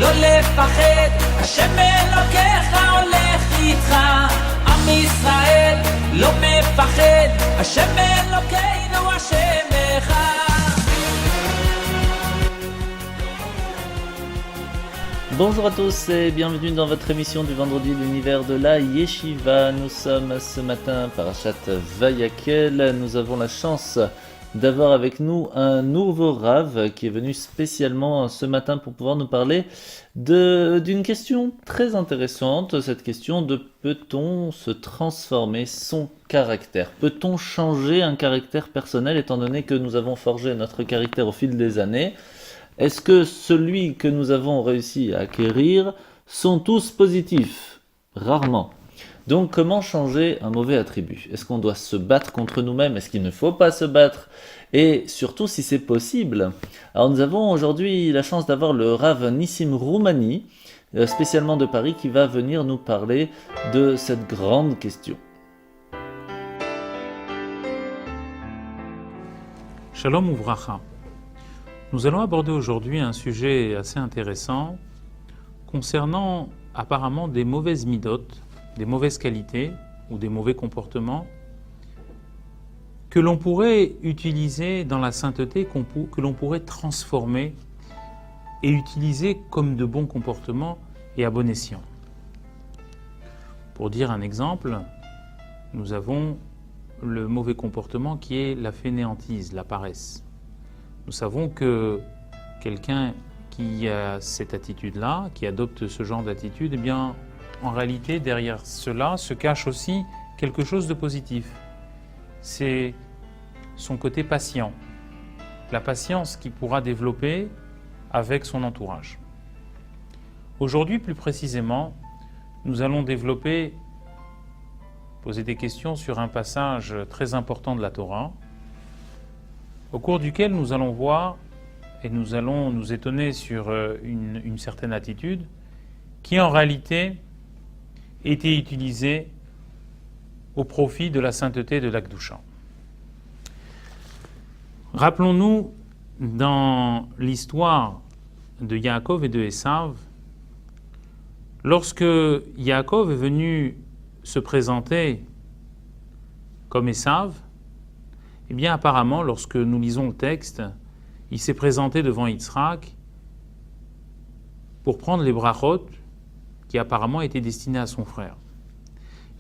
לא לפחד, השם אלוקיך הולך איתך. עם ישראל לא מפחד, השם אלוקינו השם אחד. Bonjour à tous et bienvenue dans votre émission du vendredi l'univers de la Yeshiva. Nous sommes ce matin Parashat Vayakel. Nous avons la chance d'avoir avec nous un nouveau Rav qui est venu spécialement ce matin pour pouvoir nous parler d'une question très intéressante, cette question de peut-on se transformer son caractère? Peut-on changer un caractère personnel étant donné que nous avons forgé notre caractère au fil des années? Est-ce que celui que nous avons réussi à acquérir sont tous positifs? Rarement. Donc comment changer un mauvais attribut? Est-ce qu'on doit se battre contre nous-mêmes? Est-ce qu'il ne faut pas se battre? Et surtout si c'est possible. Alors nous avons aujourd'hui la chance d'avoir le Rav Nissim Roumani, spécialement de Paris, qui va venir nous parler de cette grande question. Shalom Uvracha. Nous allons aborder aujourd'hui un sujet assez intéressant concernant apparemment des mauvaises midotes, des mauvaises qualités ou des mauvais comportements que l'on pourrait utiliser dans la sainteté, que l'on pourrait transformer et utiliser comme de bons comportements et à bon escient. Pour dire un exemple, nous avons le mauvais comportement qui est la fainéantise, la paresse. Nous savons que quelqu'un qui a cette attitude-là, qui adopte ce genre d'attitude, eh bien, en réalité, derrière cela se cache aussi quelque chose de positif. C'est son côté patient, la patience qu'il pourra développer avec son entourage. Aujourd'hui, plus précisément, nous allons poser des questions sur un passage très important de la Torah, au cours duquel nous allons voir et nous allons nous étonner sur une certaine attitude qui en réalité était utilisée au profit de la sainteté de l'Akdoucha. Rappelons-nous dans l'histoire de Yaakov et de Esav, lorsque Yaakov est venu se présenter comme Esav, eh bien, apparemment, lorsque nous lisons le texte, il s'est présenté devant Yitzhak pour prendre les brachot qui apparemment étaient destinés à son frère.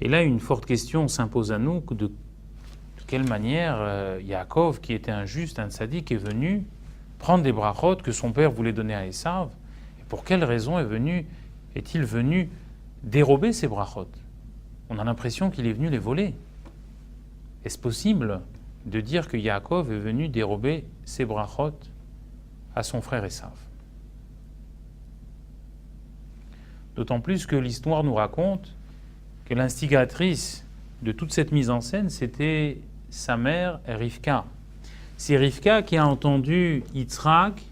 Et là, une forte question s'impose à nous, de quelle manière Yaakov, qui était un juste, un tzaddik, est venu prendre des brachot que son père voulait donner à Esav, et pour quelle raison est-il venu dérober ces brachot? On a l'impression qu'il est venu les voler. Est-ce possible de dire que Yaakov est venu dérober ses brachot à son frère Esav? D'autant plus que l'histoire nous raconte que l'instigatrice de toute cette mise en scène, c'était sa mère Rivka. C'est Rivka qui a entendu Yitzhak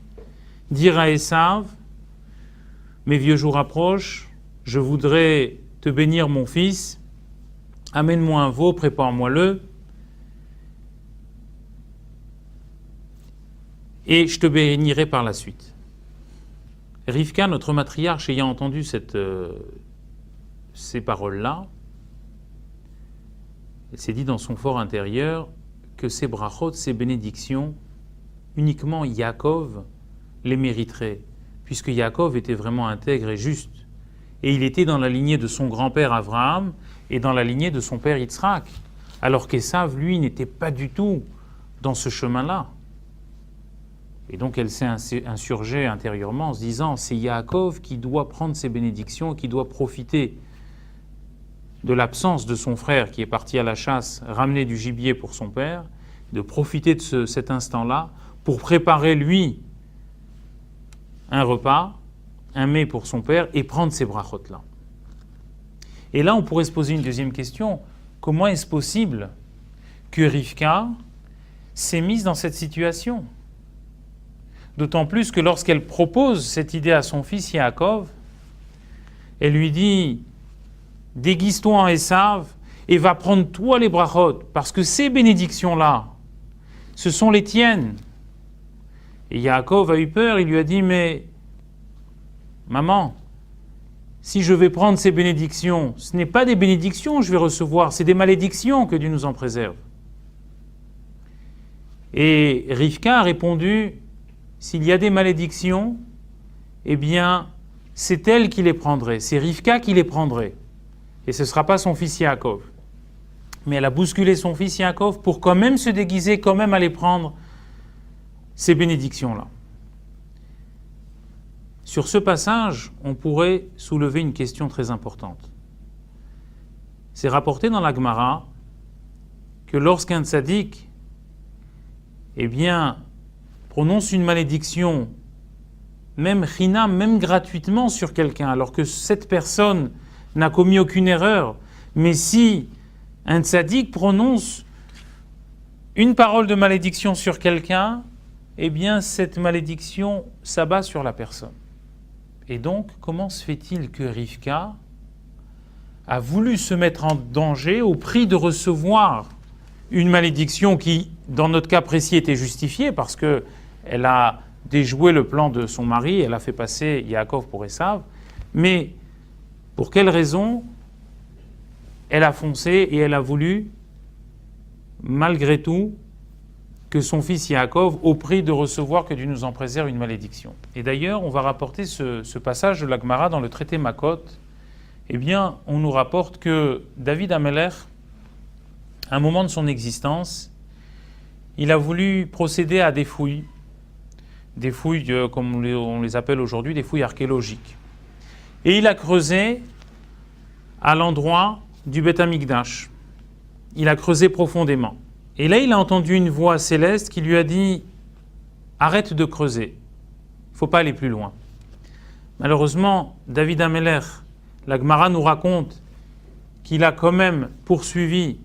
dire à Esav: « Mes vieux jours approchent, je voudrais te bénir mon fils, amène-moi un veau, prépare-moi-le, et je te bénirai par la suite. » Rivka, notre matriarche, ayant entendu ces paroles-là, elle s'est dit dans son fort intérieur que ces brachot, ces bénédictions, uniquement Yaakov les mériterait, puisque Yaakov était vraiment intègre et juste. Et il était dans la lignée de son grand-père Abraham et dans la lignée de son père Yitzhak, alors qu'Esav, lui, n'était pas du tout dans ce chemin-là. Et donc elle s'est insurgée intérieurement en se disant: c'est Yaakov qui doit prendre ses bénédictions, qui doit profiter de l'absence de son frère qui est parti à la chasse, ramener du gibier pour son père, de profiter de cet instant-là pour préparer lui un repas, un mets pour son père et prendre ces brachot-là. Et là on pourrait se poser une deuxième question: comment est-ce possible que Rivka s'est mise dans cette situation? D'autant plus que lorsqu'elle propose cette idée à son fils Yaakov, elle lui dit: déguise-toi en Esav et va prendre toi les brachot, parce que ces bénédictions-là, ce sont les tiennes. Et Yaakov a eu peur, il lui a dit: mais maman, si je vais prendre ces bénédictions, ce n'est pas des bénédictions que je vais recevoir, c'est des malédictions, que Dieu nous en préserve. Et Rivka a répondu, s'il y a des malédictions, eh bien, c'est elle qui les prendrait, c'est Rivka qui les prendrait. Et ce ne sera pas son fils Yaakov. Mais elle a bousculé son fils Yaakov pour quand même se déguiser, quand même aller prendre ces bénédictions-là. Sur ce passage, on pourrait soulever une question très importante. C'est rapporté dans la Gemara que lorsqu'un tzaddik, eh bien, prononce une malédiction, même chinam, même gratuitement sur quelqu'un, alors que cette personne n'a commis aucune erreur, mais si un tzaddik prononce une parole de malédiction sur quelqu'un, eh bien, cette malédiction s'abat sur la personne. Et donc, comment se fait-il que Rivka a voulu se mettre en danger au prix de recevoir une malédiction qui, dans notre cas précis, était justifiée parce qu'elle a déjoué le plan de son mari, elle a fait passer Yaakov pour Esav, mais pour quelle raison elle a foncé et elle a voulu, malgré tout, que son fils Yaakov, au prix de recevoir, que Dieu nous en préserve, une malédiction. Et d'ailleurs, on va rapporter ce passage de la Gemara dans le traité Makot. Eh bien, on nous rapporte que David Amelech, à un moment de son existence, il a voulu procéder à des fouilles comme on les appelle aujourd'hui, des fouilles archéologiques. Et il a creusé à l'endroit du Beth Amikdash. Il a creusé profondément. Et là, il a entendu une voix céleste qui lui a dit « Arrête de creuser, il ne faut pas aller plus loin ». Malheureusement, David Amelech, la Gemara nous raconte qu'il a quand même poursuivi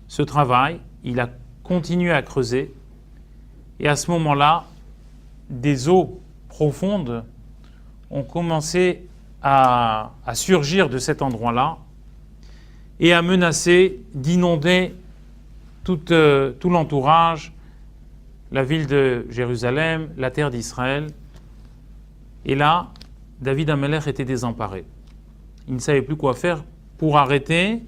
ce travail, il a continué à creuser, et à ce moment-là, des eaux profondes ont commencé à surgir de cet endroit-là, et à menacer d'inonder tout l'entourage, la ville de Jérusalem, la terre d'Israël. Et là, David Amelech était désemparé. Il ne savait plus quoi faire pour arrêter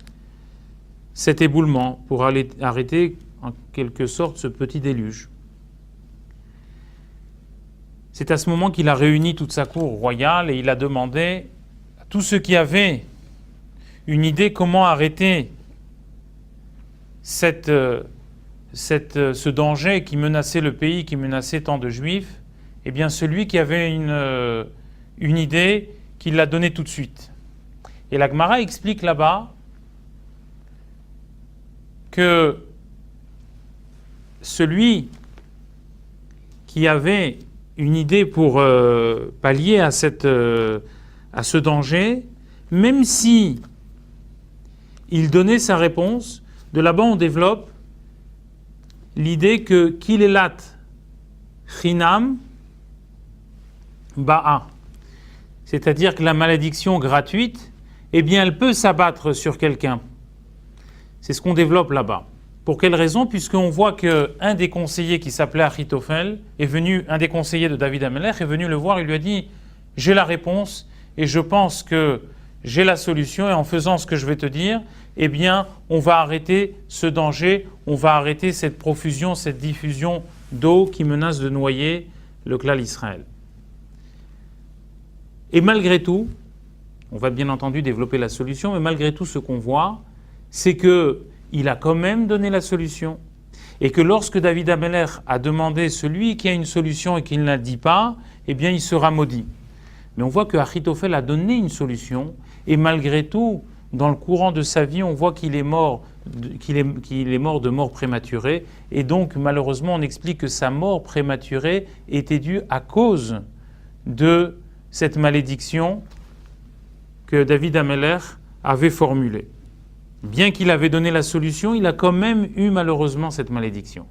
cet éboulement, pour arrêter en quelque sorte ce petit déluge. C'est à ce moment qu'il a réuni toute sa cour royale et il a demandé à tous ceux qui avaient une idée comment arrêter ce danger qui menaçait le pays, qui menaçait tant de juifs, eh bien celui qui avait une idée, qu'il l'a donnée tout de suite. Et la Gemara explique là-bas que celui qui avait une idée pour pallier à ce danger, même si il donnait sa réponse, de là-bas on développe l'idée que Kilelat Chinam Ba'a, c'est-à-dire que la malédiction gratuite, eh bien elle peut s'abattre sur quelqu'un. C'est ce qu'on développe là-bas. Pour quelle raison? Puisqu'on voit qu'un des conseillers qui s'appelait Achitophel un des conseillers de David Amelech est venu le voir et lui a dit « J'ai la réponse et je pense que j'ai la solution et en faisant ce que je vais te dire, eh bien, on va arrêter ce danger, on va arrêter cette profusion, cette diffusion d'eau qui menace de noyer le clan Israël. » Et malgré tout, on va bien entendu développer la solution, mais malgré tout, ce qu'on voit, c'est qu'il a quand même donné la solution. Et que lorsque David Amelech a demandé celui qui a une solution et qui ne la dit pas, eh bien, il sera maudit. Mais on voit que Achitophel a donné une solution, et malgré tout, dans le courant de sa vie, on voit qu'il est mort de mort prématurée, et donc malheureusement on explique que sa mort prématurée était due à cause de cette malédiction que David Amelech avait formulée. Bien qu'il avait donné la solution, il a quand même eu malheureusement cette malédiction.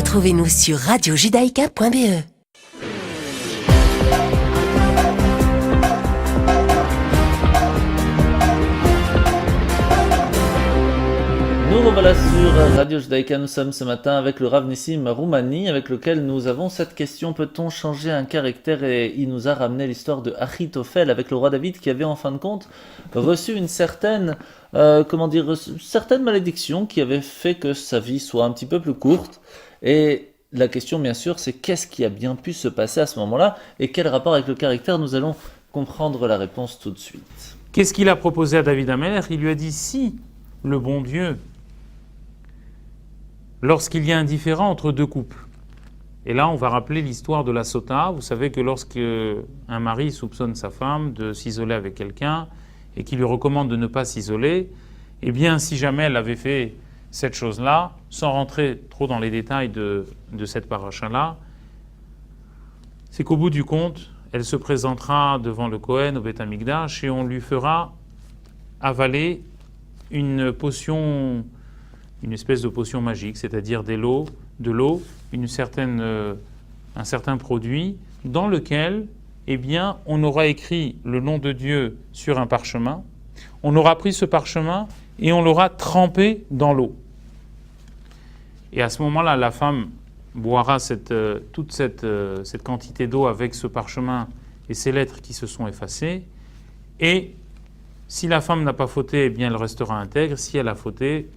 Retrouvez-nous sur radiojudaïka.be. Nous revoilà sur Radio Judaïka. Nous sommes ce matin avec le Rav Nissim Roumani, avec lequel nous avons cette question: peut-on changer un caractère? Et il nous a ramené l'histoire de Achitophel avec le roi David, qui avait en fin de compte reçu une certaine certaine malédiction qui avait fait que sa vie soit un petit peu plus courte. Et la question, bien sûr, c'est qu'est-ce qui a bien pu se passer à ce moment-là et quel rapport avec le caractère? Nous allons comprendre la réponse tout de suite. Qu'est-ce qu'il a proposé à David Amelech? Il lui a dit: si le bon Dieu, lorsqu'il y a un différend entre deux couples, et là on va rappeler l'histoire de la sota. Vous savez que lorsque un mari soupçonne sa femme de s'isoler avec quelqu'un et qu'il lui recommande de ne pas s'isoler, eh bien si jamais elle avait fait cette chose-là, sans rentrer trop dans les détails de cette paracha-là, c'est qu'au bout du compte, elle se présentera devant le Kohen au Beth Amikdash et on lui fera avaler une potion, une espèce de potion magique, c'est-à-dire de l'eau, un certain produit dans lequel, eh bien, on aura écrit le nom de Dieu sur un parchemin, on aura pris ce parchemin et on l'aura trempé dans l'eau. Et à ce moment-là, la femme boira toute cette quantité d'eau avec ce parchemin et ces lettres qui se sont effacées. Et si la femme n'a pas fauté, eh bien, elle restera intègre. Si elle a fauté,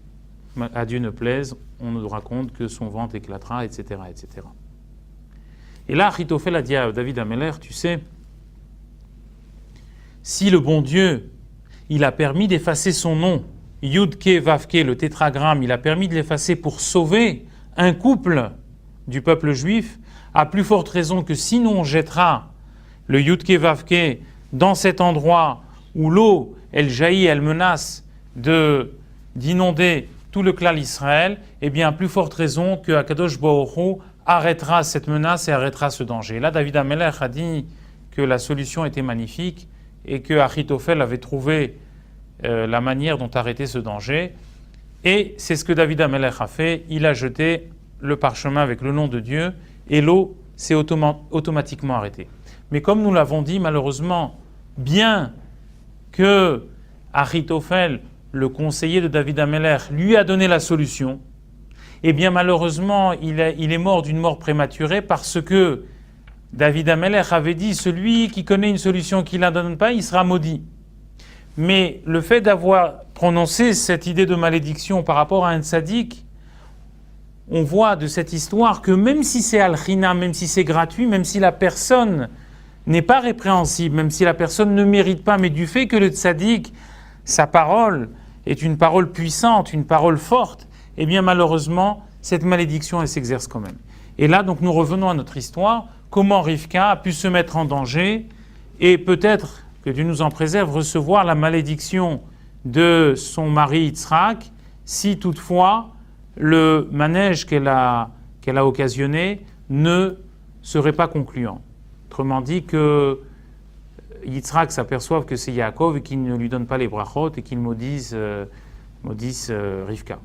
à Dieu ne plaise, on nous raconte que son ventre éclatera, etc., etc. Et là, Achitophel a dit à David Amelech: tu sais, si le bon Dieu, il a permis d'effacer son nom, Yud-Ke, Vav-Ke, le tétragramme, il a permis de l'effacer pour sauver un couple du peuple juif, à plus forte raison que sinon on jettera le Yud-Ke, Vav-Ke dans cet endroit où l'eau, elle jaillit, elle menace d'inonder tout le clan d'Israël, eh bien, à plus forte raison que Akadosh Baruch Hu arrêtera cette menace et arrêtera ce danger. Là, David Amelech a dit que la solution était magnifique et que Achitophel avait trouvé la manière dont arrêter ce danger. Et c'est ce que David Amelech a fait. Il a jeté le parchemin avec le nom de Dieu et l'eau s'est automatiquement arrêtée. Mais comme nous l'avons dit, malheureusement, bien que Achitophel, le conseiller de David Amelech, lui a donné la solution, eh bien malheureusement, il est mort d'une mort prématurée parce que David Amelech avait dit: celui qui connaît une solution qui ne la donne pas, il sera maudit. Mais le fait d'avoir prononcé cette idée de malédiction par rapport à un tzaddik, on voit de cette histoire que même si c'est al-khina, même si c'est gratuit, même si la personne n'est pas répréhensible, même si la personne ne mérite pas, mais du fait que le tzaddik, sa parole est une parole puissante, une parole forte, eh bien malheureusement, cette malédiction, elle s'exerce quand même. Et là, donc, nous revenons à notre histoire, comment Rivka a pu se mettre en danger et peut-être, que Dieu nous en préserve, recevoir la malédiction de son mari Yitzhak, si toutefois le manège qu'elle a occasionné ne serait pas concluant. Autrement dit, que Yitzhak s'aperçoive que c'est Yaakov et qu'il ne lui donne pas les brachot et qu'il maudisse Rivka.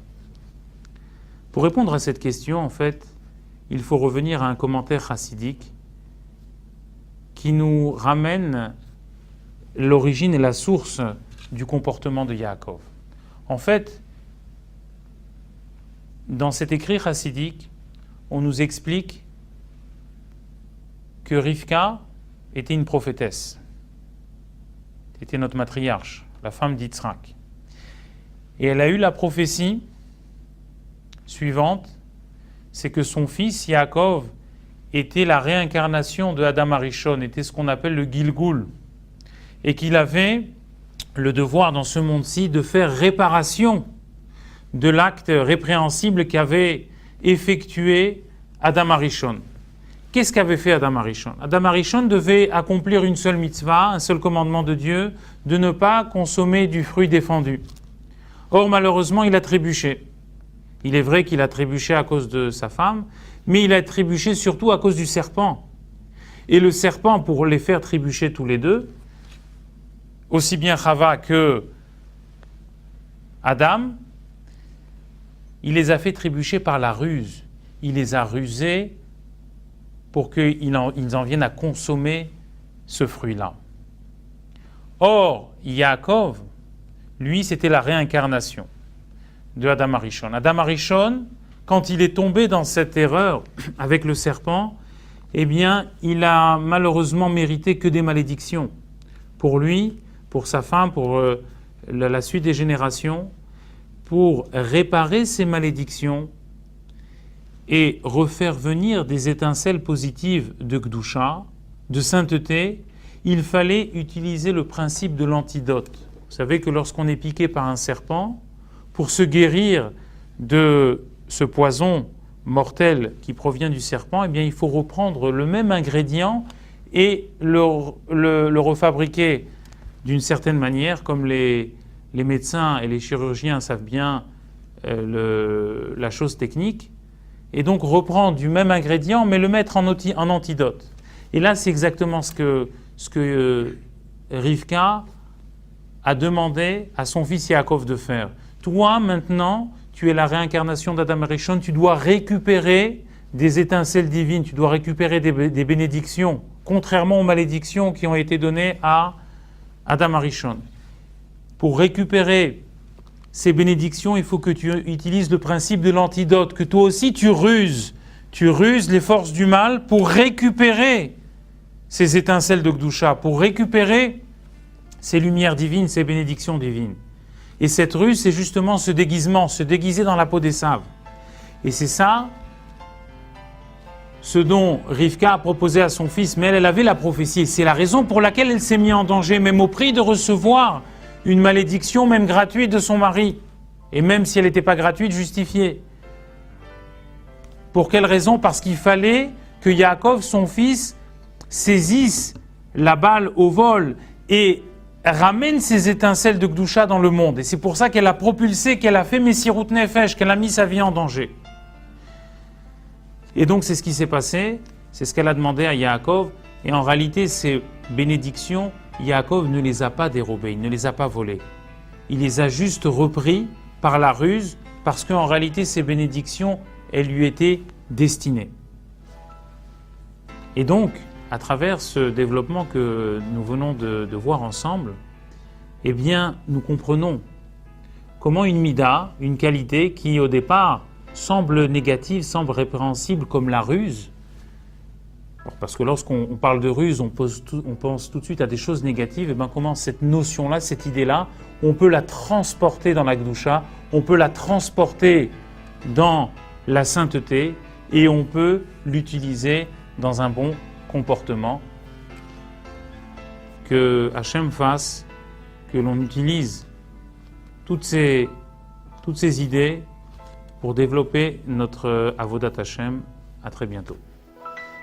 Pour répondre à cette question, en fait, il faut revenir à un commentaire chassidique qui nous ramène l'origine et la source du comportement de Yaakov. En fait, dans cet écrit chassidique, on nous explique que Rivka était une prophétesse, était notre matriarche, la femme d'Yitzhak. Et elle a eu la prophétie suivante, c'est que son fils Yaakov était la réincarnation de Adam Arishon, était ce qu'on appelle le Gilgul, et qu'il avait le devoir dans ce monde-ci de faire réparation de l'acte répréhensible qu'avait effectué Adam Arishon. Qu'est-ce qu'avait fait Adam Arishon? Adam Arishon devait accomplir une seule mitzvah, un seul commandement de Dieu, de ne pas consommer du fruit défendu. Or, malheureusement, il a trébuché. Il est vrai qu'il a trébuché à cause de sa femme, mais il a trébuché surtout à cause du serpent. Et le serpent, pour les faire trébucher tous les deux, aussi bien Chava que Adam, il les a fait trébucher par la ruse. il les a rusés pour qu'ils en viennent à consommer ce fruit-là. Or, Yaakov, lui, c'était la réincarnation de Adam Arishon. Adam Arishon, quand il est tombé dans cette erreur avec le serpent, eh bien, il a malheureusement mérité que des malédictions. Pour lui, pour sa femme, pour la suite des générations, pour réparer ces malédictions et refaire venir des étincelles positives de Gdusha, de sainteté, il fallait utiliser le principe de l'antidote. Vous savez que lorsqu'on est piqué par un serpent, pour se guérir de ce poison mortel qui provient du serpent, eh bien, il faut reprendre le même ingrédient et le refabriquer d'une certaine manière, comme les médecins et les chirurgiens savent bien la chose technique, et donc reprendre du même ingrédient, mais le mettre en antidote. Et là, c'est exactement ce que Rivka a demandé à son fils Yaakov de faire. Toi, maintenant, tu es la réincarnation d'Adam Arishon, tu dois récupérer des étincelles divines, tu dois récupérer des bénédictions, contrairement aux malédictions qui ont été données à Adam Arishon. Pour récupérer ces bénédictions, il faut que tu utilises le principe de l'antidote, que toi aussi tu ruses les forces du mal pour récupérer ces étincelles de Gdusha, pour récupérer ces lumières divines, ces bénédictions divines. Et cette ruse, c'est justement ce déguisement, se déguiser dans la peau des saves. Et c'est ça, ce dont Rivka a proposé à son fils, mais elle avait la prophétie. C'est la raison pour laquelle elle s'est mise en danger, même au prix de recevoir une malédiction, même gratuite, de son mari. Et même si elle n'était pas gratuite, justifiée. Pour quelle raison? Parce qu'il fallait que Yaakov, son fils, saisisse la balle au vol et ramène ces étincelles de Gdusha dans le monde. Et c'est pour ça qu'elle a propulsé, qu'elle a fait Messirut Nefesh, qu'elle a mis sa vie en danger. Et donc c'est ce qui s'est passé, c'est ce qu'elle a demandé à Yaakov. Et en réalité, ces bénédictions, Yaakov ne les a pas dérobées, il ne les a pas volées. Il les a juste repris par la ruse, parce qu'en réalité, ces bénédictions, elles lui étaient destinées. Et donc, à travers ce développement que nous venons de voir ensemble, eh bien, nous comprenons comment une mida, une qualité qui au départ semble négative, semble répréhensible comme la ruse, parce que lorsqu'on parle de ruse, on pense tout de suite à des choses négatives, et bien comment cette notion-là, cette idée-là, on peut la transporter dans la Gdusha, on peut la transporter dans la sainteté, et on peut l'utiliser dans un bon comportement, que Hachem fasse, que l'on utilise toutes ces idées pour développer notre Avodat Hachem. À très bientôt.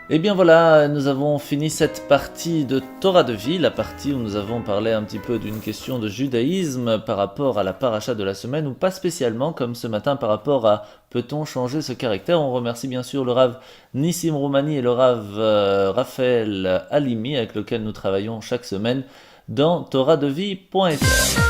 Et bien voilà, nous avons fini cette partie de Torah de vie, la partie où nous avons parlé un petit peu d'une question de judaïsme par rapport à la paracha de la semaine, ou pas spécialement, comme ce matin par rapport à peut-on changer ce caractère. On remercie bien sûr le Rav Nissim Roumani et le Rav Raphaël Halimi, avec lequel nous travaillons chaque semaine dans toradevie.fr.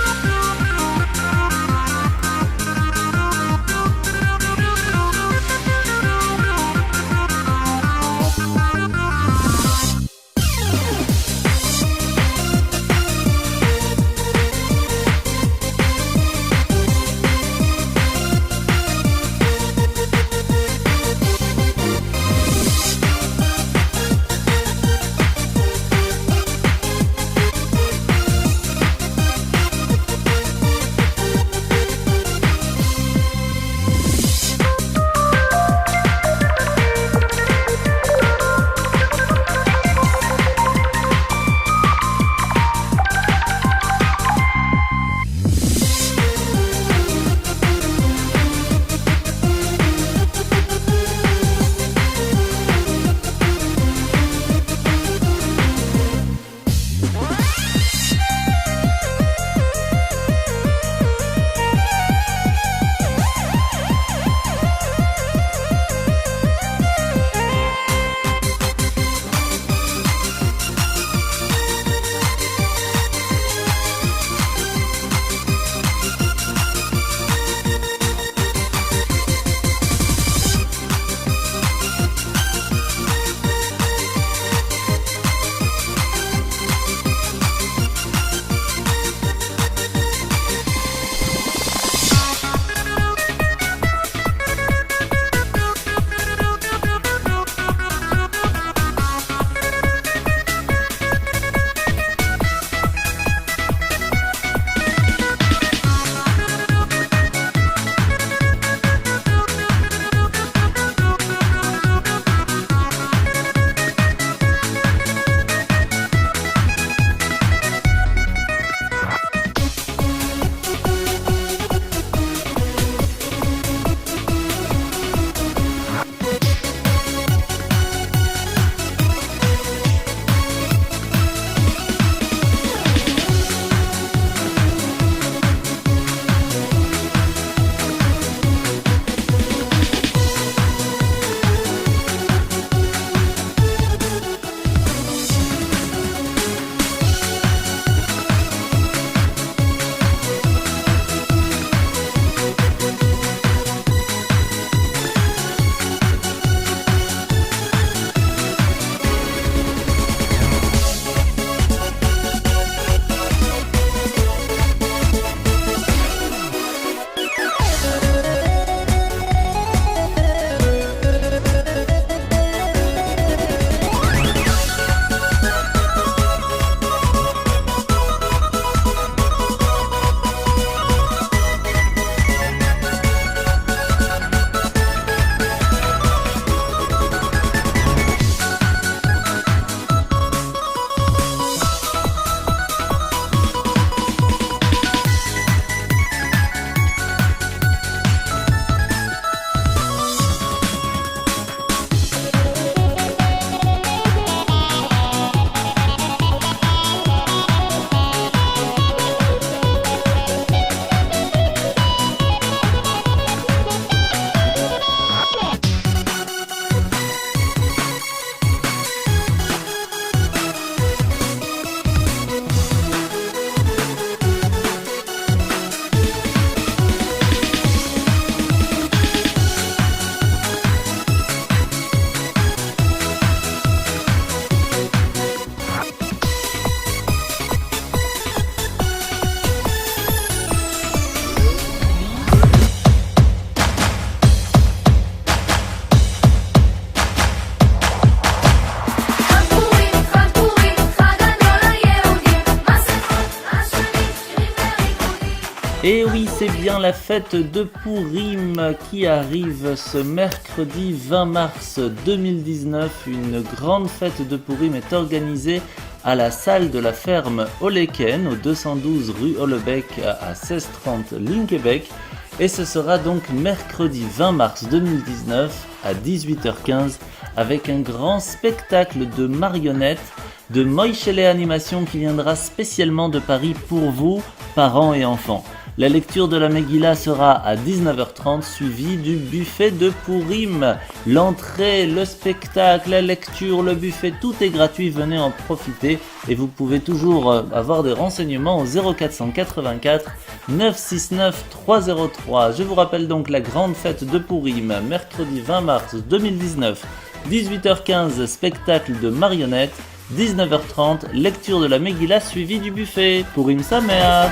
Et oui, c'est bien la fête de Pourim qui arrive ce mercredi 20 mars 2019. Une grande fête de Pourim est organisée à la salle de la ferme Oleken, au 212 rue Hollebeck à 1630 Linkebeck. Et ce sera donc mercredi 20 mars 2019 à 18h15 avec un grand spectacle de marionnettes de Moïchele Animation qui viendra spécialement de Paris pour vous, parents et enfants. La lecture de la Megillah sera à 19h30 suivie du buffet de Pourim. L'entrée, le spectacle, la lecture, le buffet, tout est gratuit, venez en profiter et vous pouvez toujours avoir des renseignements au 0484 969 303. Je vous rappelle donc la grande fête de Pourim, mercredi 20 mars 2019, 18h15, spectacle de marionnettes, 19h30, lecture de la Megillah suivie du buffet. Pourim Sameach.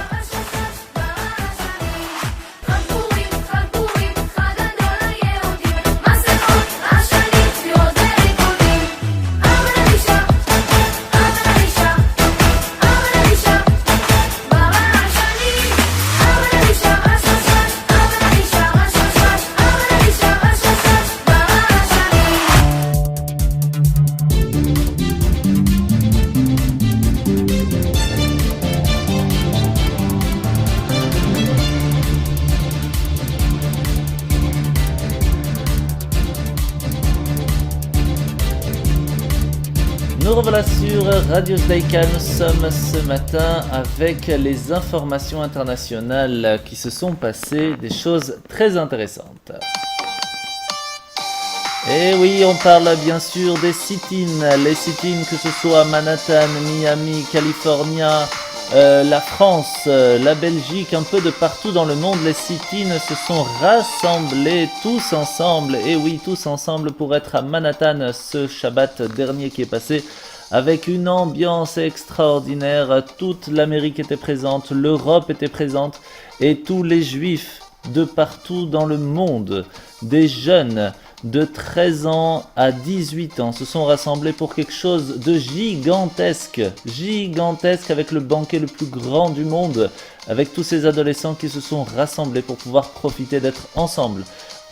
Nous revoilà sur Radio Judaïka, nous sommes ce matin avec les informations internationales qui se sont passées, des choses très intéressantes. Et oui, on parle bien sûr des sit-ins, les sit-ins que ce soit à Manhattan, Miami, California, la France, la Belgique, un peu de partout dans le monde, les sit-ins se sont rassemblés tous ensemble, et oui, tous ensemble pour être à Manhattan ce Shabbat dernier qui est passé, avec une ambiance extraordinaire. Toute l'Amérique était présente, l'Europe était présente, et tous les Juifs de partout dans le monde, des jeunes de 13 ans à 18 ans se sont rassemblés pour quelque chose de gigantesque avec le banquet le plus grand du monde, avec tous ces adolescents qui se sont rassemblés pour pouvoir profiter d'être ensemble.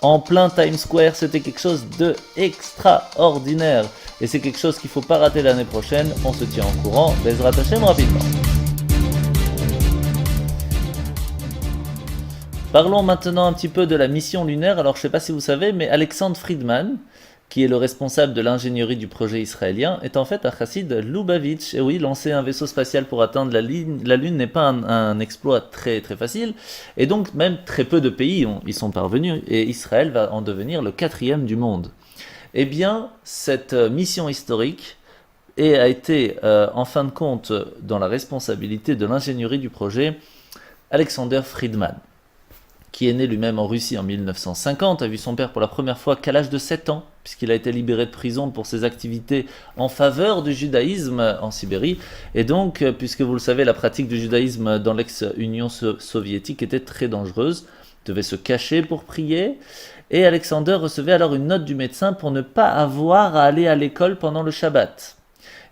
En plein Times Square, c'était quelque chose de extraordinaire et c'est quelque chose qu'il ne faut pas rater l'année prochaine. On se tient en courant, Bezrat Hashem rapidement. Parlons maintenant un petit peu de la mission lunaire. Alors je ne sais pas si vous savez, mais Alexandre Friedman, qui est le responsable de l'ingénierie du projet israélien, est en fait un chassid Lubavitch. Et oui, lancer un vaisseau spatial pour atteindre la Lune n'est pas un exploit très très facile. Et donc même très peu de pays y sont parvenus. Et Israël va en devenir le 4e du monde. Eh bien, cette mission historique a été en fin de compte dans la responsabilité de l'ingénierie du projet Alexander Friedman, qui est né lui-même en Russie en 1950, a vu son père pour la première fois qu'à l'âge de 7 ans, puisqu'il a été libéré de prison pour ses activités en faveur du judaïsme en Sibérie. Et donc, puisque vous le savez, la pratique du judaïsme dans l'ex-Union soviétique était très dangereuse, devait se cacher pour prier, et Alexander recevait alors une note du médecin pour ne pas avoir à aller à l'école pendant le Shabbat.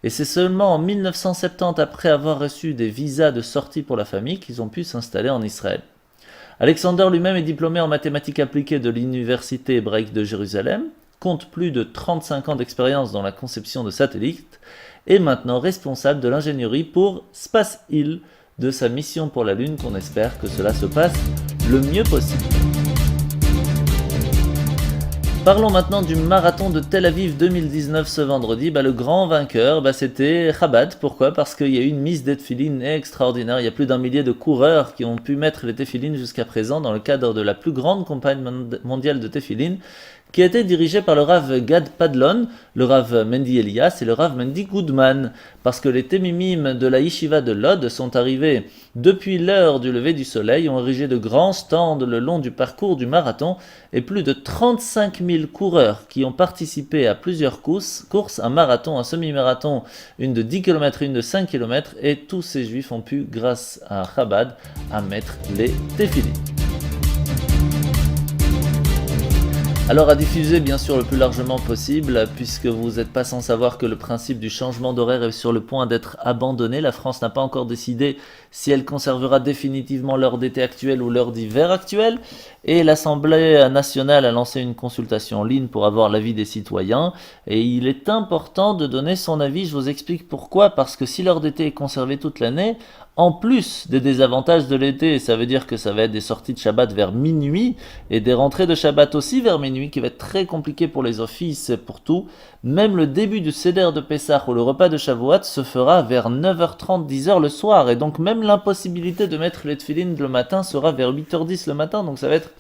Et c'est seulement en 1970, après avoir reçu des visas de sortie pour la famille, qu'ils ont pu s'installer en Israël. Alexander lui-même est diplômé en mathématiques appliquées de l'Université hébraïque de Jérusalem, compte plus de 35 ans d'expérience dans la conception de satellites, et maintenant responsable de l'ingénierie pour Space Hill, de sa mission pour la Lune, qu'on espère que cela se passe le mieux possible. Parlons maintenant du marathon de Tel Aviv 2019 ce vendredi. Le grand vainqueur, c'était Chabad. Pourquoi ? Parce qu'il y a eu une mise des téphilines extraordinaire. Il y a plus d'1 millier de coureurs qui ont pu mettre les téphilines jusqu'à présent dans le cadre de la plus grande campagne mondiale de téphilines, qui a été dirigé par le Rav Gad Padlon, le Rav Mendy Elias et le Rav Mendy Goodman, parce que les témimim de la Yeshiva de Lod sont arrivés depuis l'heure du lever du soleil, ont érigé de grands stands le long du parcours du marathon, et plus de 35 000 coureurs qui ont participé à plusieurs courses, un marathon, un semi-marathon, une de 10 km et une de 5 km, et tous ces juifs ont pu, grâce à Chabad, à mettre les téphilines. Alors à diffuser bien sûr le plus largement possible, puisque vous n'êtes pas sans savoir que le principe du changement d'horaire est sur le point d'être abandonné. La France n'a pas encore décidé si elle conservera définitivement l'heure d'été actuelle ou l'heure d'hiver actuelle. Et l'Assemblée nationale a lancé une consultation en ligne pour avoir l'avis des citoyens. Et il est important de donner son avis, je vous explique pourquoi. Parce que si l'heure d'été est conservée toute l'année, en plus des désavantages de l'été, ça veut dire que ça va être des sorties de Shabbat vers minuit et des rentrées de Shabbat aussi vers minuit, qui va être très compliqué pour les offices et pour tout. Même le début du Seder de Pessah ou le repas de Shavuot se fera vers 9h30, 10h le soir. Et donc même l'impossibilité de mettre les tefilines le matin sera vers 8h10 le matin. Donc ça va être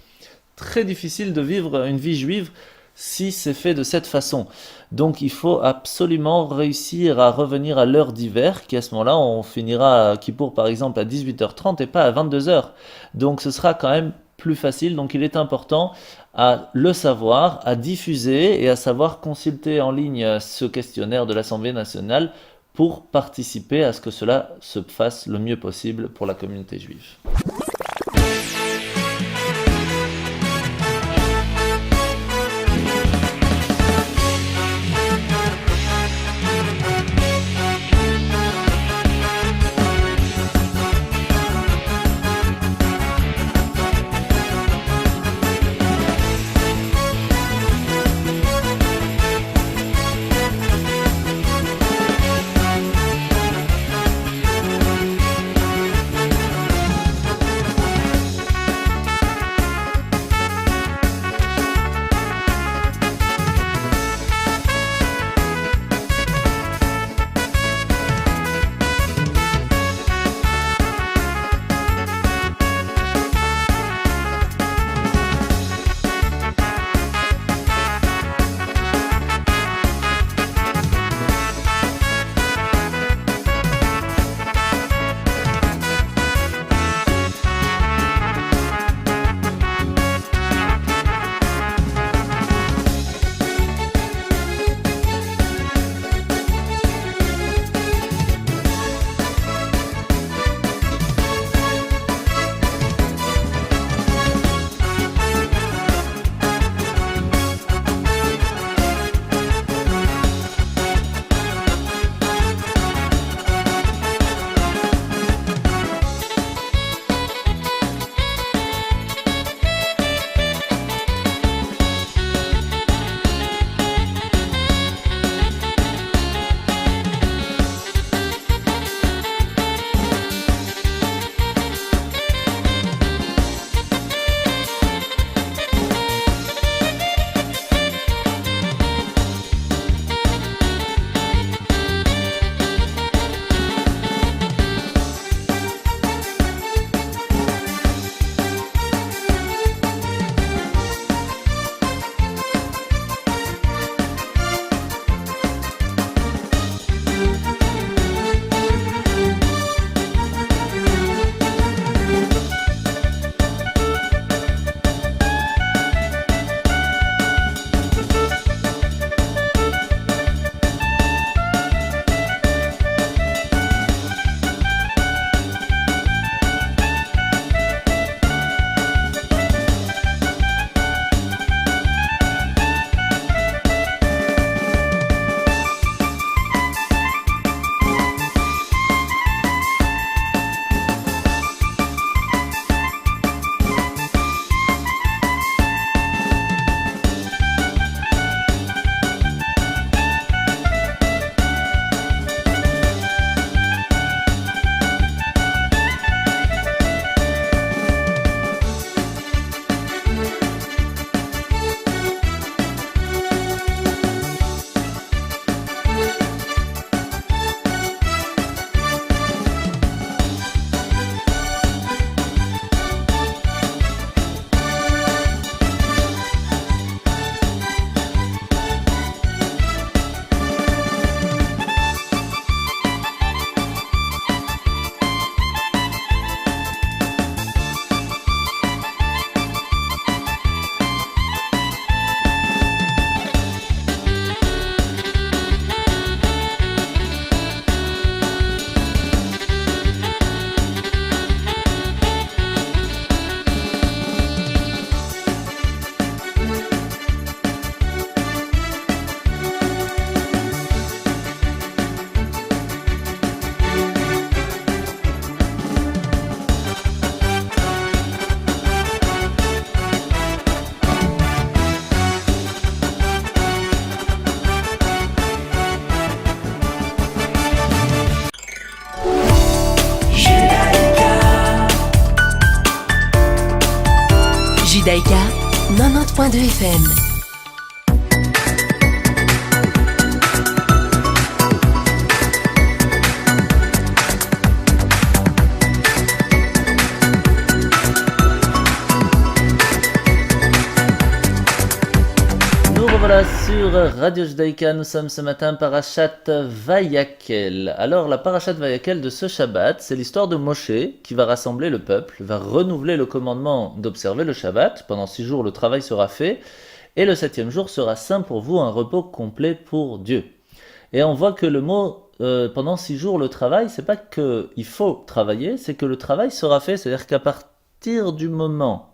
très difficile de vivre une vie juive si c'est fait de cette façon. Donc il faut absolument réussir à revenir à l'heure d'hiver, qui à ce moment-là, on finira à Kippour par exemple à 18h30 et pas à 22h. Donc ce sera quand même plus facile. Donc il est important à le savoir, à diffuser et à savoir consulter en ligne ce questionnaire de l'Assemblée nationale pour participer à ce que cela se fasse le mieux possible pour la communauté juive. Judaïka, 90.2 FM. Voilà, sur Radio Judaïka, nous sommes ce matin Parashat Vayakel. Alors la Parashat Vayakel de ce Shabbat, c'est l'histoire de Moshe qui va rassembler le peuple, va renouveler le commandement d'observer le Shabbat. Pendant 6 jours, le travail sera fait, et le 7e jour sera saint pour vous, un repos complet pour Dieu. Et on voit que le mot pendant 6 jours, le travail, c'est pas qu'il faut travailler, c'est que le travail sera fait, c'est-à-dire qu'à partir du moment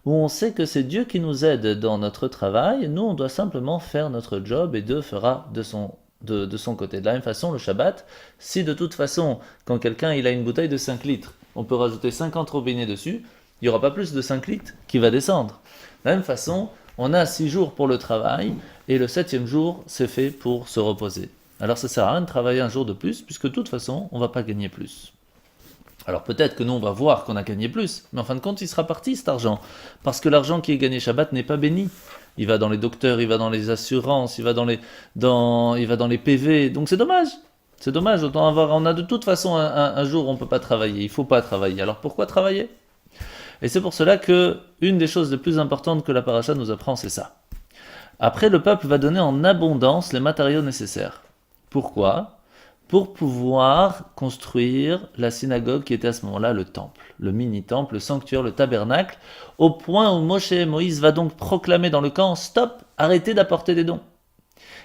où on sait que c'est Dieu qui nous aide dans notre travail, nous on doit simplement faire notre job et Dieu fera de son côté. De la même façon, le Shabbat, si de toute façon, quand quelqu'un il a une bouteille de 5 litres, on peut rajouter 50 robinets dessus, il n'y aura pas plus de 5 litres qui va descendre. De la même façon, on a 6 jours pour le travail et le 7e jour, c'est fait pour se reposer. Alors ça sert à rien de travailler un jour de plus, puisque de toute façon, on ne va pas gagner plus. Alors peut-être que nous on va voir qu'on a gagné plus, mais en fin de compte il sera parti cet argent, parce que l'argent qui est gagné Shabbat n'est pas béni. Il va dans les docteurs, il va dans les assurances, il va dans les PV, donc c'est dommage. C'est dommage, on a de toute façon un jour où on ne peut pas travailler, il ne faut pas travailler. Alors pourquoi travailler ? Et c'est pour cela que une des choses les plus importantes que la paracha nous apprend, c'est ça. Après, le peuple va donner en abondance les matériaux nécessaires. Pourquoi ? Pour pouvoir construire la synagogue qui était à ce moment-là le temple, le mini-temple, le sanctuaire, le tabernacle, au point où Moshe et Moïse va donc proclamer dans le camp « Stop, arrêtez d'apporter des dons ».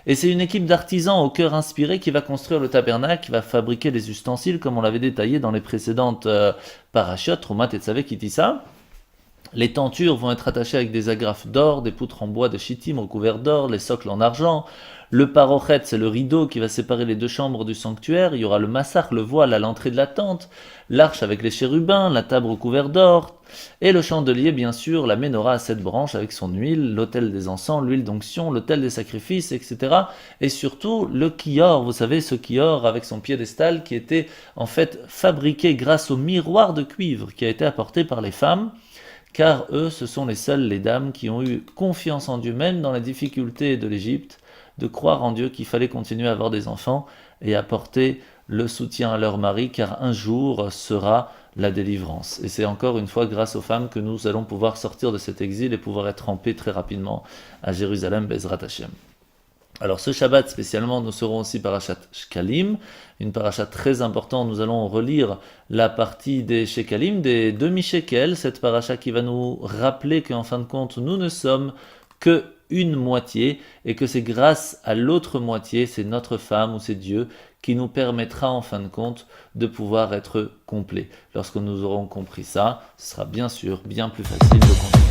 Et c'est une équipe d'artisans au cœur inspiré qui va construire le tabernacle, qui va fabriquer les ustensiles comme on l'avait détaillé dans les précédentes parachutes, Troumat et Tzavé Kitissa. Les tentures vont être attachées avec des agrafes d'or, des poutres en bois de chittim recouvertes d'or, les socles en argent. Le parochet, c'est le rideau qui va séparer les 2 chambres du sanctuaire. Il y aura le massar, le voile à l'entrée de la tente, l'arche avec les chérubins, la table recouverte d'or, et le chandelier, bien sûr, la menorah à 7 branches avec son huile, l'autel des encens, l'huile d'onction, l'autel des sacrifices, etc. Et surtout, le kior, vous savez, ce kior avec son piédestal qui était en fait fabriqué grâce au miroir de cuivre qui a été apporté par les femmes, car eux, ce sont les dames qui ont eu confiance en Dieu, même dans les difficultés de l'Égypte, de croire en Dieu qu'il fallait continuer à avoir des enfants et apporter le soutien à leur mari, car un jour sera la délivrance. Et c'est encore une fois grâce aux femmes que nous allons pouvoir sortir de cet exil et pouvoir être en paix très rapidement à Jérusalem, Bezrat Hashem. Alors ce Shabbat spécialement, nous serons aussi Parashat Shkalim, une parasha très importante. Nous allons relire la partie des Shekalim, des demi-shekels, cette parasha qui va nous rappeler qu'en fin de compte, nous ne sommes que une moitié, et que c'est grâce à l'autre moitié, c'est notre femme ou c'est Dieu, qui nous permettra en fin de compte de pouvoir être complet. Lorsque nous aurons compris ça, ce sera bien sûr bien plus facile de continuer.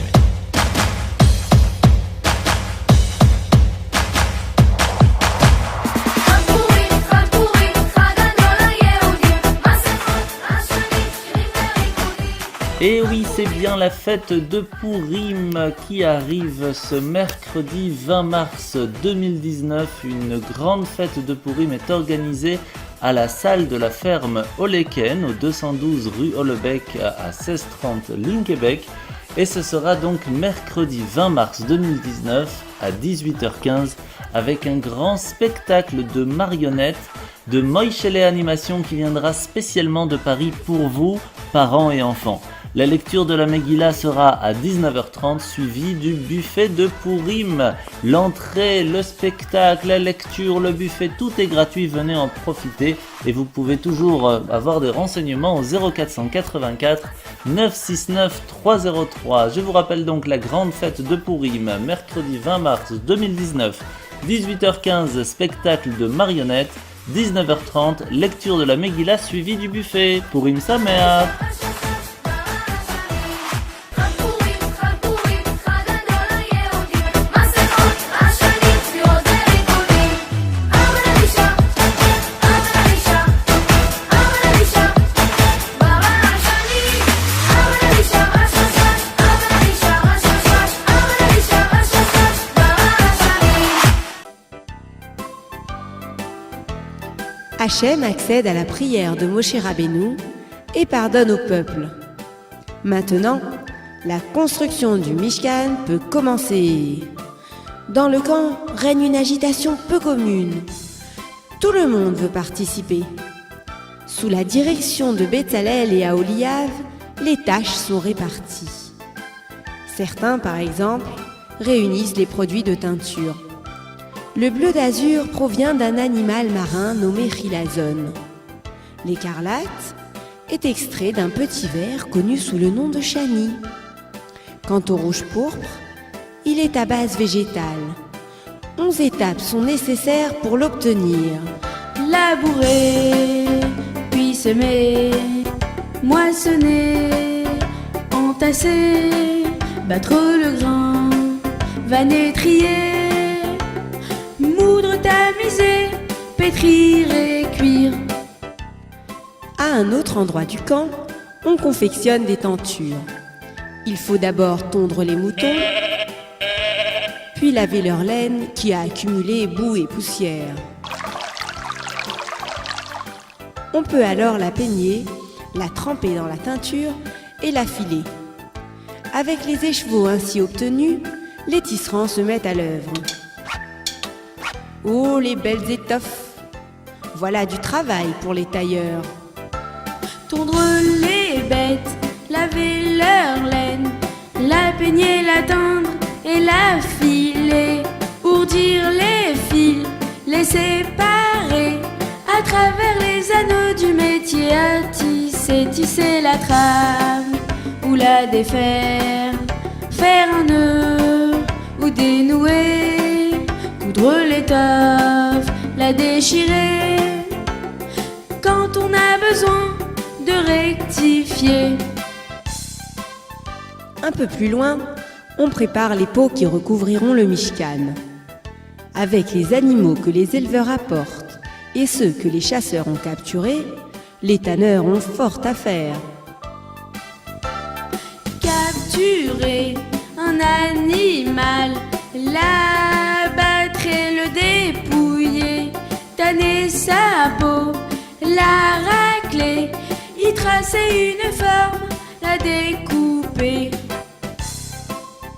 Et oui, c'est bien la fête de Pourim qui arrive ce mercredi 20 mars 2019. Une grande fête de Pourim est organisée à la salle de la ferme Oleken, au 212 rue Hollebeck à 1630 Linkebeck. Et ce sera donc mercredi 20 mars 2019 à 18h15 avec un grand spectacle de marionnettes de Moïchele Animation qui viendra spécialement de Paris pour vous, parents et enfants. La lecture de la Megillah sera à 19h30, suivie du buffet de Pourim. L'entrée, le spectacle, la lecture, le buffet, tout est gratuit, venez en profiter. Et vous pouvez toujours avoir des renseignements au 0484 969 303. Je vous rappelle donc la grande fête de Pourim, mercredi 20 mars 2019, 18h15, spectacle de marionnettes, 19h30, lecture de la Megillah suivie du buffet. Pourim Sameach. Hachem accède à la prière de Moshe Rabbeinu et pardonne au peuple. Maintenant, La construction du Mishkan peut commencer. Dans le camp règne une agitation peu commune. Tout le monde veut participer. Sous la direction de Betzalel et Aholiav, les tâches sont réparties. Certains, par exemple, réunissent les produits de teinture. Le bleu d'azur provient d'un animal marin nommé chilazone. L'écarlate est extrait d'un petit verre connu sous le nom de chani. Quant au rouge pourpre, il est à base végétale. 11 étapes sont nécessaires pour l'obtenir. Labourer, puis semer, moissonner, entasser, battre le grain, vanner, trier, moudre, tamiser, pétrir et cuire. À un autre endroit du camp, on confectionne des tentures. Il faut d'abord tondre les moutons, puis laver leur laine qui a accumulé boue et poussière. On peut alors la peigner, la tremper dans la teinture et la filer. Avec les écheveaux ainsi obtenus, les tisserands se mettent à l'œuvre. Oh, les belles étoffes! Voilà du travail pour les tailleurs. Tondre les bêtes, laver leur laine, la peigner, la teindre et la filer, ourdir les fils, les séparer, à travers les anneaux du métier à tisser, tisser la trame ou la défaire, faire un nœud ou dénouer, coudre l'étoffe, la déchirer, quand on a besoin de rectifier. Un peu plus loin, on prépare les pots qui recouvriront le Mishkan. Avec les animaux que les éleveurs apportent et ceux que les chasseurs ont capturés, les tanneurs ont fort à faire. Capturer un animal, l'abattre et le dépouiller, tanner sa peau, la racler, y tracer une forme, la découper.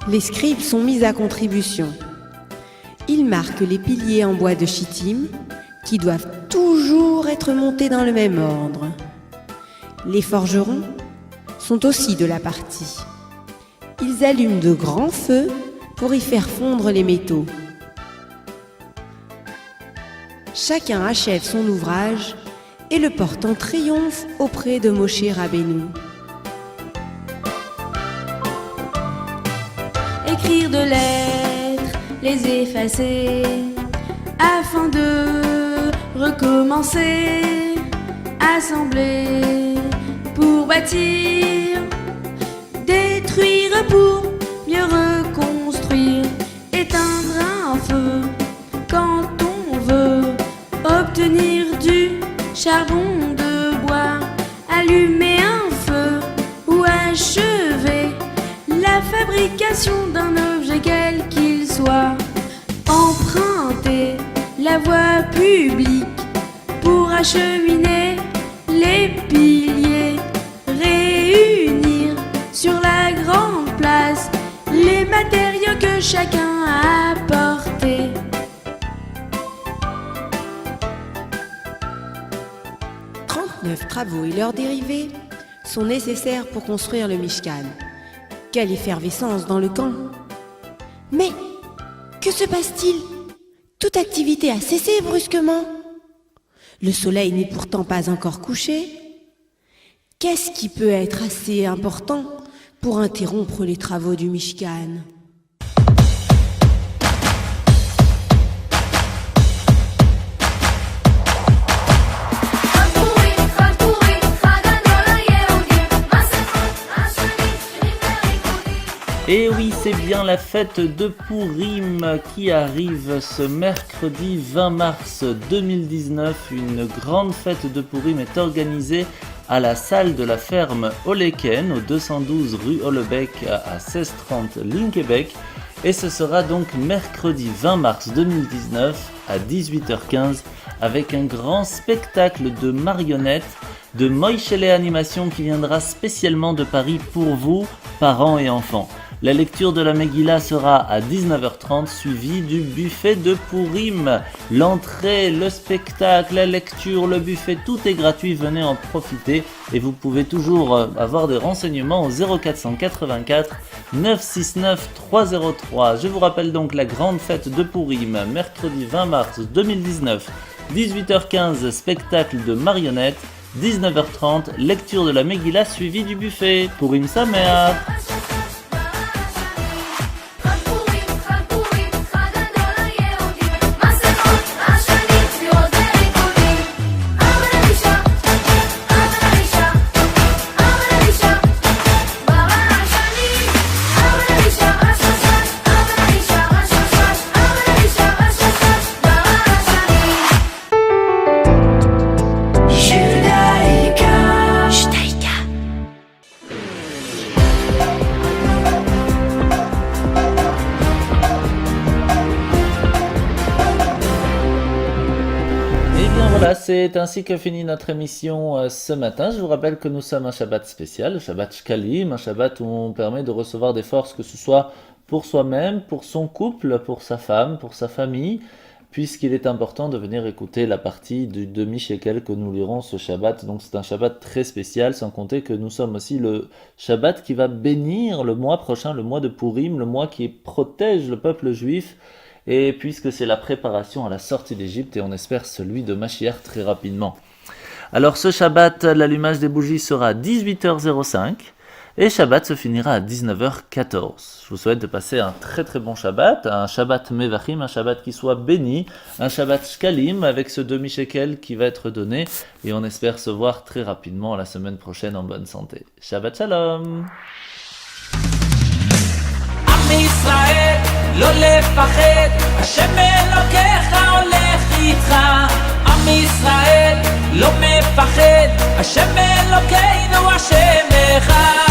Les scribes sont mis à contribution. Ils marquent les piliers en bois de chittim, qui doivent toujours être montés dans le même ordre. Les forgerons sont aussi de la partie. Ils allument de grands feux pour y faire fondre les métaux. Chacun achève son ouvrage et le porte en triomphe auprès de Moshe Rabbeinu. Écrire de lettres, les effacer, afin de recommencer, assembler pour bâtir, détruire pour mieux reconstruire, éteindre un feu quand on veut, obtenir du charbon de bois, allumer un feu ou achever la fabrication d'un objet quel qu'il soit, emprunter la voie publique pour acheminer les piliers, réunir sur la grande place les matériaux que chacun a apportés. Travaux et leurs dérivés sont nécessaires pour construire le Mishkan. Quelle effervescence dans le camp! Mais que se passe-t-il? Toute activité a cessé brusquement. Le soleil n'est pourtant pas encore couché. Qu'est-ce qui peut être assez important pour interrompre les travaux du Mishkan? Et oui, c'est bien la fête de Pourim qui arrive ce mercredi 20 mars 2019. Une grande fête de Pourim est organisée à la salle de la ferme Oleken, au 212 rue Hollebeck à 1630 Linkebeck. Et ce sera donc mercredi 20 mars 2019 à 18h15 avec un grand spectacle de marionnettes, de Moïchele Animation qui viendra spécialement de Paris pour vous, parents et enfants. La lecture de la Megillah sera à 19h30 suivie du buffet de Purim. L'entrée, le spectacle, la lecture, le buffet, tout est gratuit, venez en profiter et vous pouvez toujours avoir des renseignements au 0484 969 303. Je vous rappelle donc la grande fête de Purim, mercredi 20 mars 2019, 18h15, spectacle de marionnettes, 19h30, lecture de la Megillah suivie du buffet. Purim Sameach. Voilà, c'est ainsi que finit notre émission ce matin. Je vous rappelle que nous sommes un Shabbat spécial, le Shabbat Shkalim, un Shabbat où on permet de recevoir des forces, que ce soit pour soi-même, pour son couple, pour sa femme, pour sa famille, puisqu'il est important de venir écouter la partie du demi-shekel que nous lirons ce Shabbat. Donc c'est un Shabbat très spécial, sans compter que nous sommes aussi le Shabbat qui va bénir le mois prochain, le mois de Purim, le mois qui protège le peuple juif. Et puisque c'est la préparation à la sortie d'Égypte et on espère celui de Mashiach très rapidement. Alors ce Shabbat, l'allumage des bougies sera à 18h05 et Shabbat se finira à 19h14. Je vous souhaite de passer un très très bon Shabbat, un Shabbat Mevachim, un Shabbat qui soit béni, un Shabbat Shkalim avec ce demi-shekel qui va être donné et on espère se voir très rapidement la semaine prochaine en bonne santé. Shabbat Shalom. ישראל, לא לפחד, השם אלוקיך הולך איתך. עם ישראל, לא מפחד, השם אלוקינו השם אחד.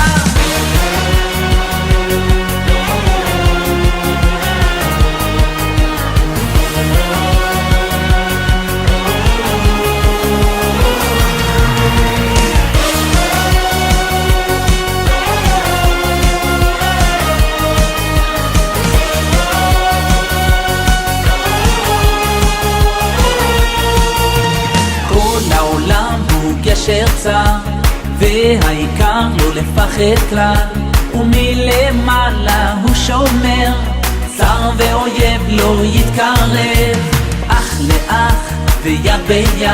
גשר צר, והעיקר לא לפחד כלל, ומלמעלה הוא שומר, צר ואויב לא יתקרב, אח לאח ויד ביד,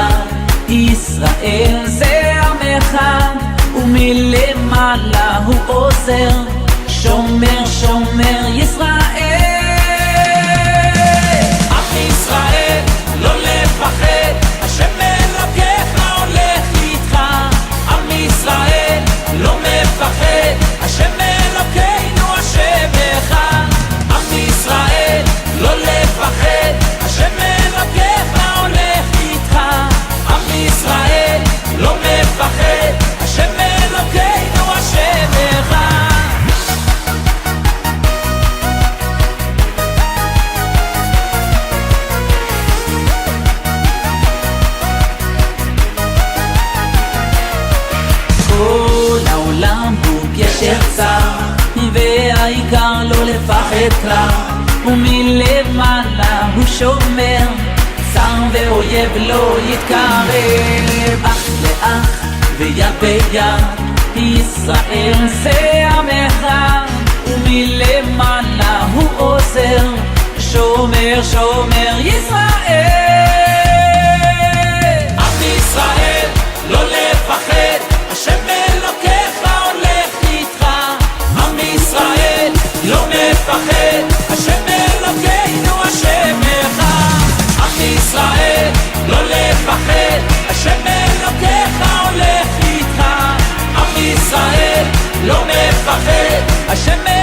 ישראל זה עם אחד, ומלמעלה הוא עוזר, שומר שומר ישראל. עם ישראל לא לפחד, השם אלוקיך ישראל לא מפחד, השם אלוקינו השם אחד. עם ישראל לא לפחד, השם אלוקיך הולך איתך. עם ישראל לא מפחד, השם אלוקינו השם אחד. והעיקר לא לפחד כלל, ומלמעלה הוא שומר, צר ואויב לא יתקרב, אח לאח ויד ביד, ישראל זה עם אחד, ומלמעלה הוא עוזר, שומר שומר ישראל. עם ישראל לא לפחד, השם אלוקיך הולך איתך. עם ישראל לא מפחד, השם אלוקינו השם אחד. עם ישראל לא לפחד, השם אלוקיך הולך איתך. עם ישראל לא מפחד, השם